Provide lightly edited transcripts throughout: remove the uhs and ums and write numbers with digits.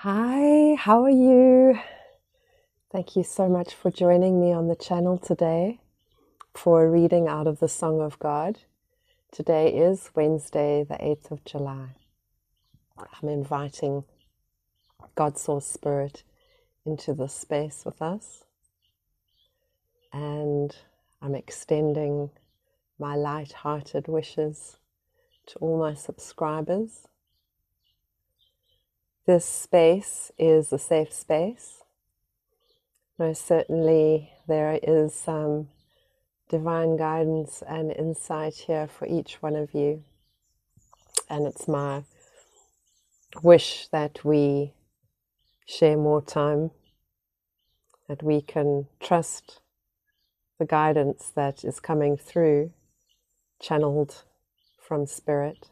Hi, how are you? Thank you so much for joining me on the channel today for a reading out of the Song of God. Today is Wednesday, the 8th of July. I'm inviting God's Source Spirit into this space with us, and I'm extending my light-hearted wishes to all my subscribers. This space is a safe space. Most certainly there is some divine guidance and insight here for each one of you. And it's my wish that we share more time, that we can trust the guidance that is coming through, channeled from Spirit,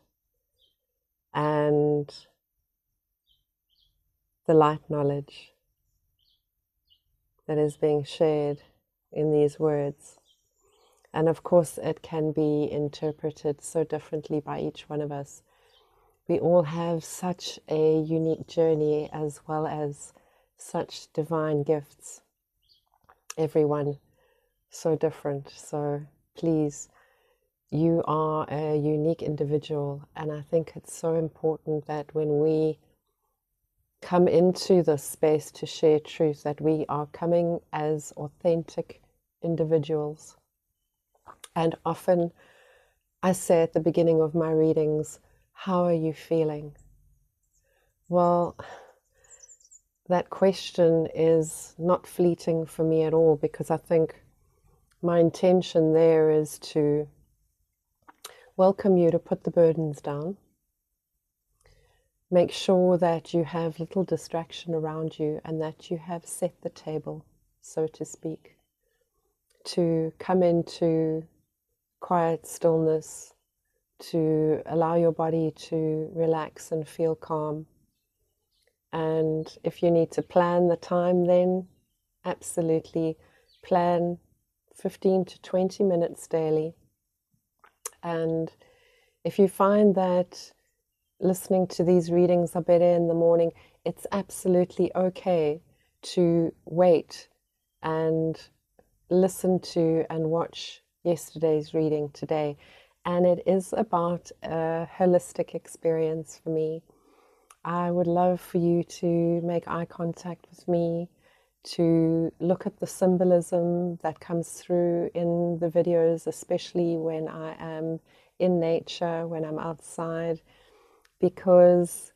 and the light knowledge that is being shared in these words. And of course, it can be interpreted so differently by each one of us. We all have such a unique journey as well as such divine gifts. Everyone so different. So please, you are a unique individual. And I think it's so important that when we come into this space to share truth, that we are coming as authentic individuals. And often I say at the beginning of my readings, how are you feeling? Well, that question is not fleeting for me at all, because I think my intention there is to welcome you to put the burdens down. Make sure that you have little distraction around you and that you have set the table, so to speak, to come into quiet stillness, to allow your body to relax and feel calm. And if you need to plan the time, then absolutely plan 15 to 20 minutes daily. And if you find that listening to these readings are better in the morning, it's absolutely okay to wait and listen to and watch yesterday's reading today. And it is about a holistic experience for me. I would love for you to make eye contact with me, to look at the symbolism that comes through in the videos, especially when I am in nature, when I'm outside, because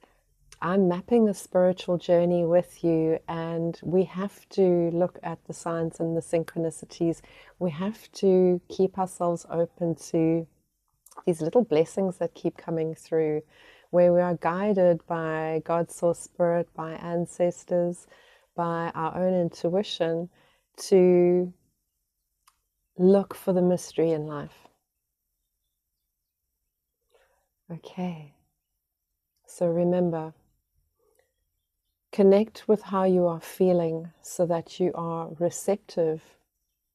I'm mapping a spiritual journey with you, and we have to look at the signs and the synchronicities. We have to keep ourselves open to these little blessings that keep coming through, where we are guided by God's Source Spirit, by ancestors, by our own intuition, to look for the mystery in life. Okay, so remember, connect with how you are feeling so that you are receptive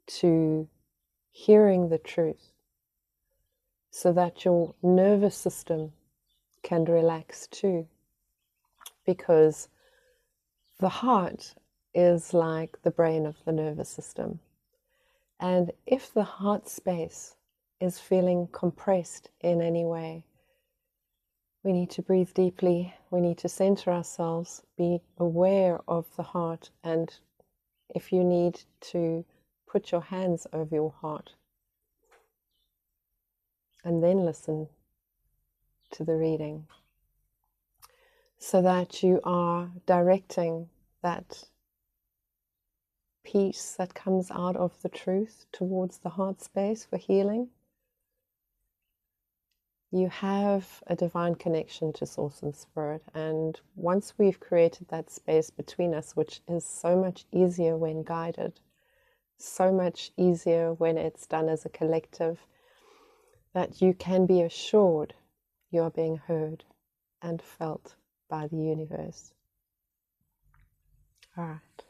to hearing the truth, so that your nervous system can relax too, because the heart is like the brain of the nervous system. And if the heart space is feeling compressed in any way, we need to breathe deeply, we need to center ourselves, be aware of the heart, and if you need to put your hands over your heart and then listen to the reading, so that you are directing that peace that comes out of the truth towards the heart space for healing. You have a divine connection to Source and Spirit, and once we've created that space between us, which is so much easier when guided, so much easier when it's done as a collective, that you can be assured you are being heard and felt by the universe. All right,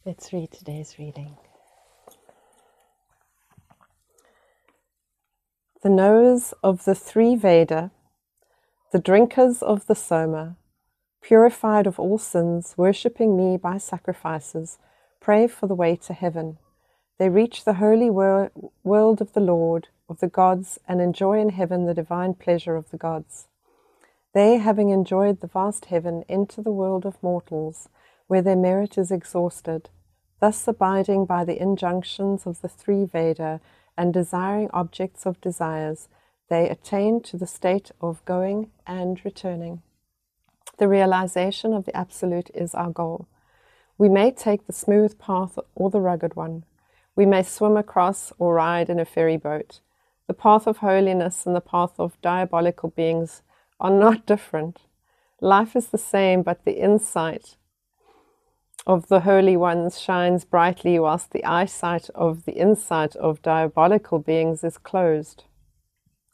let's read today's reading. The knowers of the three Veda, the drinkers of the Soma, purified of all sins, worshipping me by sacrifices, pray for the way to heaven. They reach the holy world of the Lord, of the gods, and enjoy in heaven the divine pleasure of the gods. They, having enjoyed the vast heaven, enter the world of mortals, where their merit is exhausted, thus abiding by the injunctions of the three Veda and desiring objects of desires, they attain to the state of going and returning. The realization of the Absolute is our goal. We may take the smooth path or the rugged one. We may swim across or ride in a ferry boat. The path of holiness and the path of diabolical beings are not different. Life is the same, but the insight of the holy ones shines brightly, whilst the eyesight of the insight of diabolical beings is closed.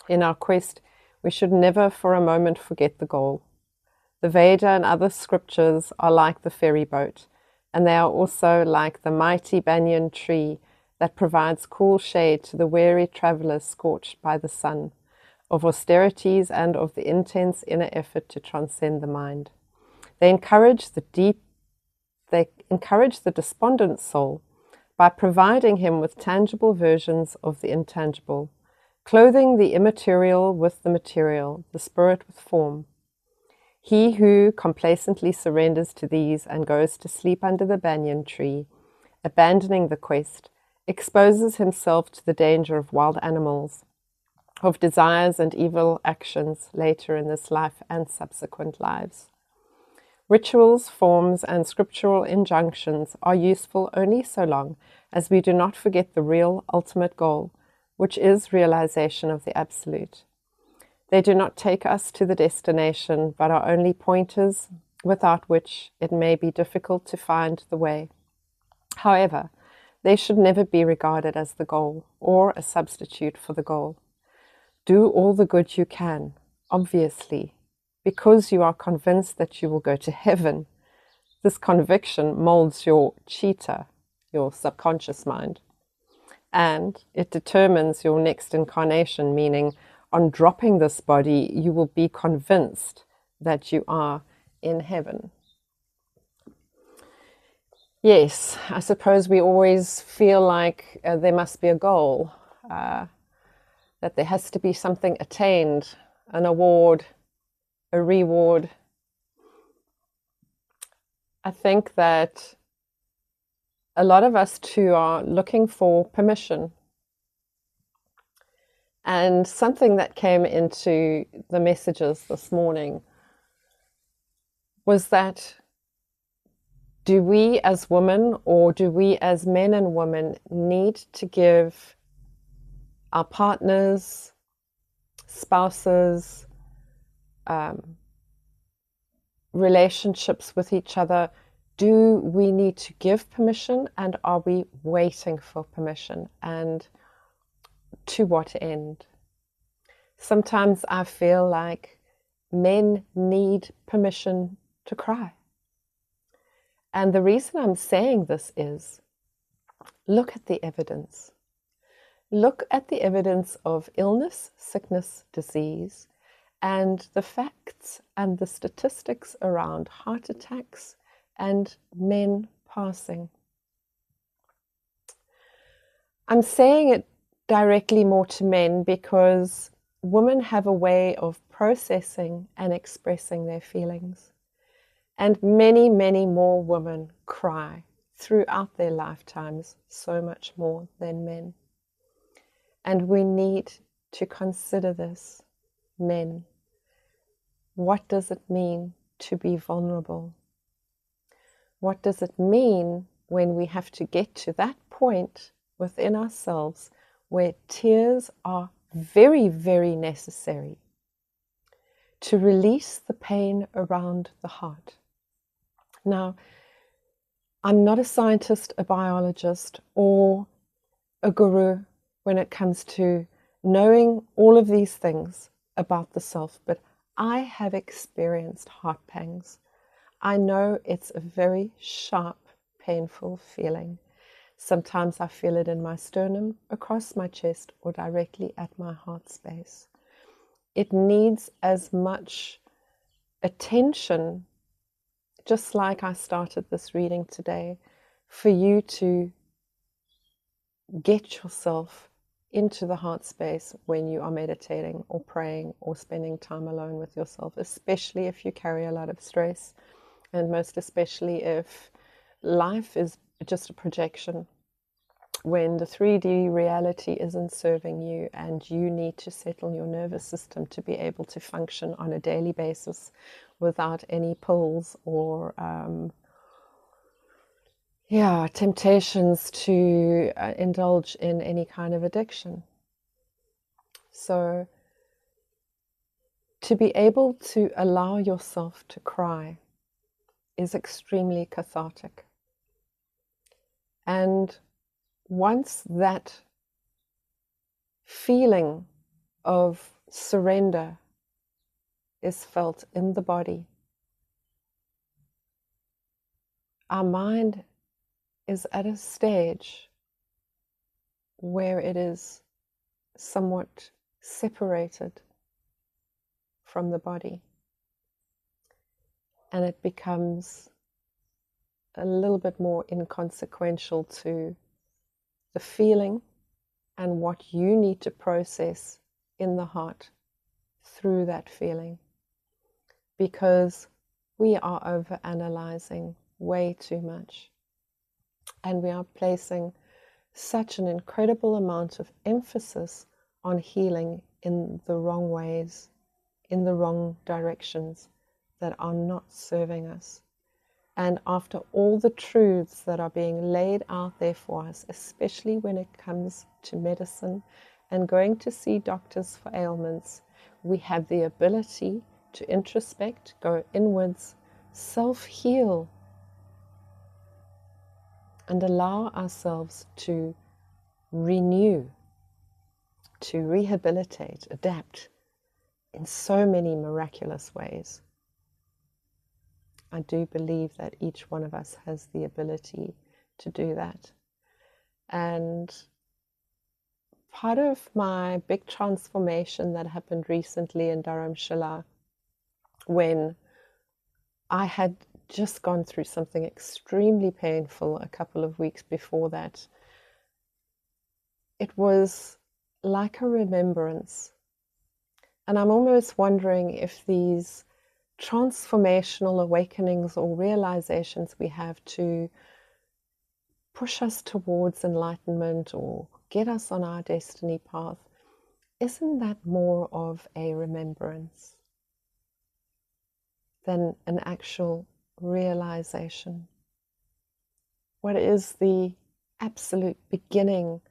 In our quest, we should never for a moment forget the goal. The Veda and other scriptures are like the ferry boat, and they are also like the mighty banyan tree that provides cool shade to the weary traveler scorched by the sun, of austerities and of the intense inner effort to transcend the mind. They encourage the despondent soul by providing him with tangible versions of the intangible, clothing the immaterial with the material, the spirit with form. He who complacently surrenders to these and goes to sleep under the banyan tree, abandoning the quest, exposes himself to the danger of wild animals, of desires and evil actions later in this life and subsequent lives. Rituals, forms, and scriptural injunctions are useful only so long as we do not forget the real ultimate goal, which is realization of the Absolute. They do not take us to the destination, but are only pointers without which it may be difficult to find the way. However, they should never be regarded as the goal or a substitute for the goal. Do all the good you can, obviously, because you are convinced that you will go to heaven. This conviction molds your chitta, your subconscious mind, and it determines your next incarnation, meaning on dropping this body, you will be convinced that you are in heaven. Yes, I suppose we always feel like there must be a goal, that there has to be something attained, an award, a reward. I think that a lot of us too are looking for permission. And something that came into the messages this morning was that do we as women, or do we as men and women, need to give our partners, spouses, relationships with each other, do we need to give permission, and are we waiting for permission, and to what end? Sometimes I feel like men need permission to cry. And the reason I'm saying this is, look at the evidence. Look at the evidence of illness, sickness, disease, and the facts and the statistics around heart attacks and men passing. I'm saying it directly more to men because women have a way of processing and expressing their feelings. And many, many more women cry throughout their lifetimes, so much more than men. And we need to consider this, men. What does it mean to be vulnerable? What does it mean when we have to get to that point within ourselves where tears are very, very necessary to release the pain around the heart? Now, I'm not a scientist, a biologist, or a guru when it comes to knowing all of these things about the self, but I have experienced heart pangs. I know it's a very sharp, painful feeling. Sometimes I feel it in my sternum, across my chest, or directly at my heart space. It needs as much attention just like I started this reading today, for you to get yourself into the heart space when you are meditating or praying or spending time alone with yourself, especially if you carry a lot of stress, and most especially if life is just a projection, when the 3D reality isn't serving you and you need to settle your nervous system to be able to function on a daily basis without any pulls or temptations to indulge in any kind of addiction. So to be able to allow yourself to cry is extremely cathartic. And once that feeling of surrender is felt in the body, our mind is at a stage where it is somewhat separated from the body, and it becomes a little bit more inconsequential to the feeling and what you need to process in the heart through that feeling, because we are overanalyzing way too much, and we are placing such an incredible amount of emphasis on healing in the wrong ways, in the wrong directions that are not serving us. And after all the truths that are being laid out there for us, especially when it comes to medicine and going to see doctors for ailments, we have the ability to introspect, go inwards, self-heal, and allow ourselves to renew, to rehabilitate, adapt in so many miraculous ways. I do believe that each one of us has the ability to do that. And part of my big transformation that happened recently in Dharamshala, when I had just gone through something extremely painful a couple of weeks before that, it was like a remembrance. And I'm almost wondering if these transformational awakenings or realizations we have to push us towards enlightenment or get us on our destiny path, isn't that more of a remembrance than an actual realization? What is the absolute beginning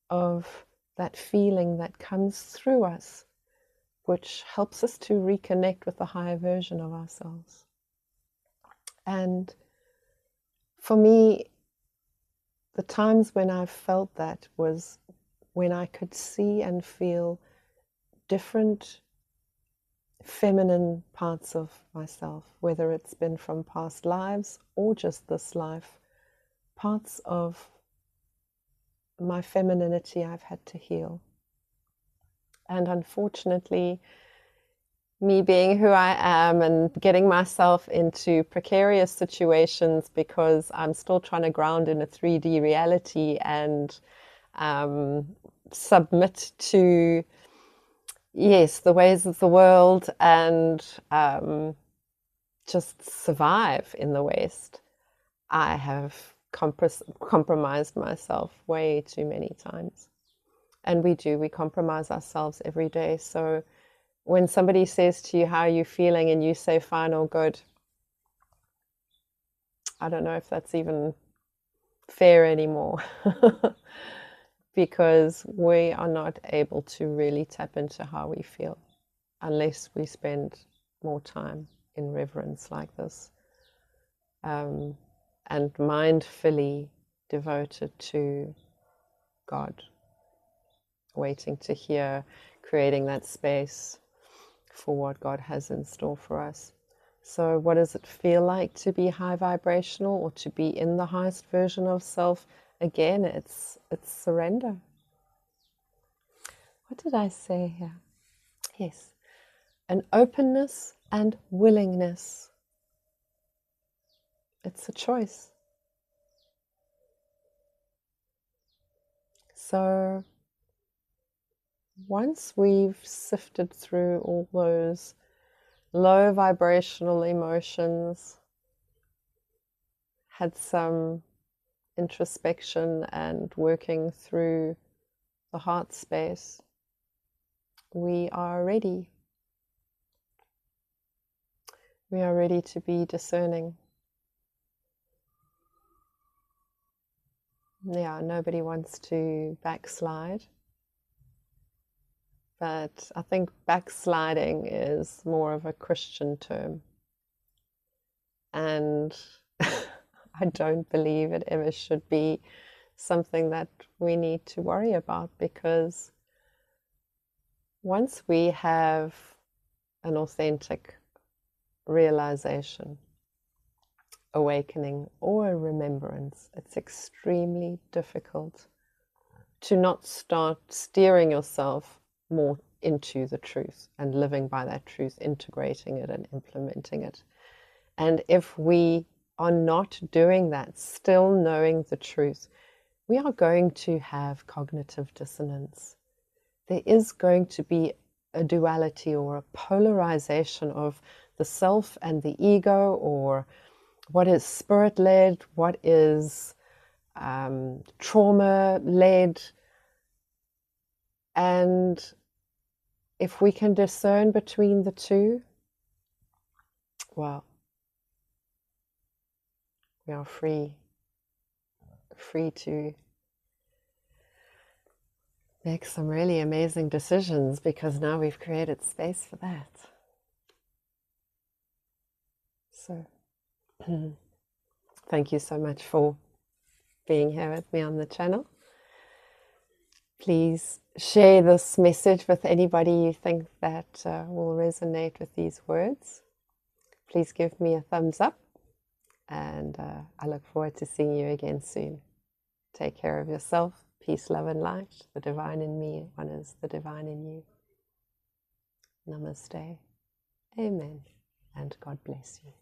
of that feeling that comes through us, which helps us to reconnect with the higher version of ourselves? And for me, the times when I felt that was when I could see and feel different feminine parts of myself, whether it's been from past lives or just this life, parts of my femininity I've had to heal. And unfortunately, me being who I am and getting myself into precarious situations because I'm still trying to ground in a 3D reality and submit to, yes, the ways of the world and just survive in the West, I have compromised myself way too many times. And we compromise ourselves every day. So when somebody says to you, how are you feeling? And you say, fine or good, I don't know if that's even fair anymore. Because we are not able to really tap into how we feel unless we spend more time in reverence like this, and mindfully devoted to God, waiting to hear, creating that space for what God has in store for us. So what does it feel like to be high vibrational or to be in the highest version of self? Again, it's surrender. What did I say here? Yes, an openness and willingness It's a choice. So once we've sifted through all those low vibrational emotions, had some introspection and working through the heart space, we are ready. We are ready to be discerning. Yeah, nobody wants to backslide. But I think backsliding is more of a Christian term. And I don't believe it ever should be something that we need to worry about, because once we have an authentic realization, awakening, or a remembrance, it's extremely difficult to not start steering yourself more into the truth and living by that truth, integrating it and implementing it. And if we are not doing that, still knowing the truth, we are going to have cognitive dissonance. There is going to be a duality or a polarization of the self and the ego, or what is spirit-led, what is trauma-led. And if we can discern between the two, well, we are free to make some really amazing decisions, because now we've created space for that. So thank you so much for being here with me on the channel. Please share this message with anybody you think that will resonate with these words. Please give me a thumbs up, and I look forward to seeing you again soon. Take care of yourself. Peace, love, and light. The divine in me honors the divine in you. Namaste. Amen. And God bless you.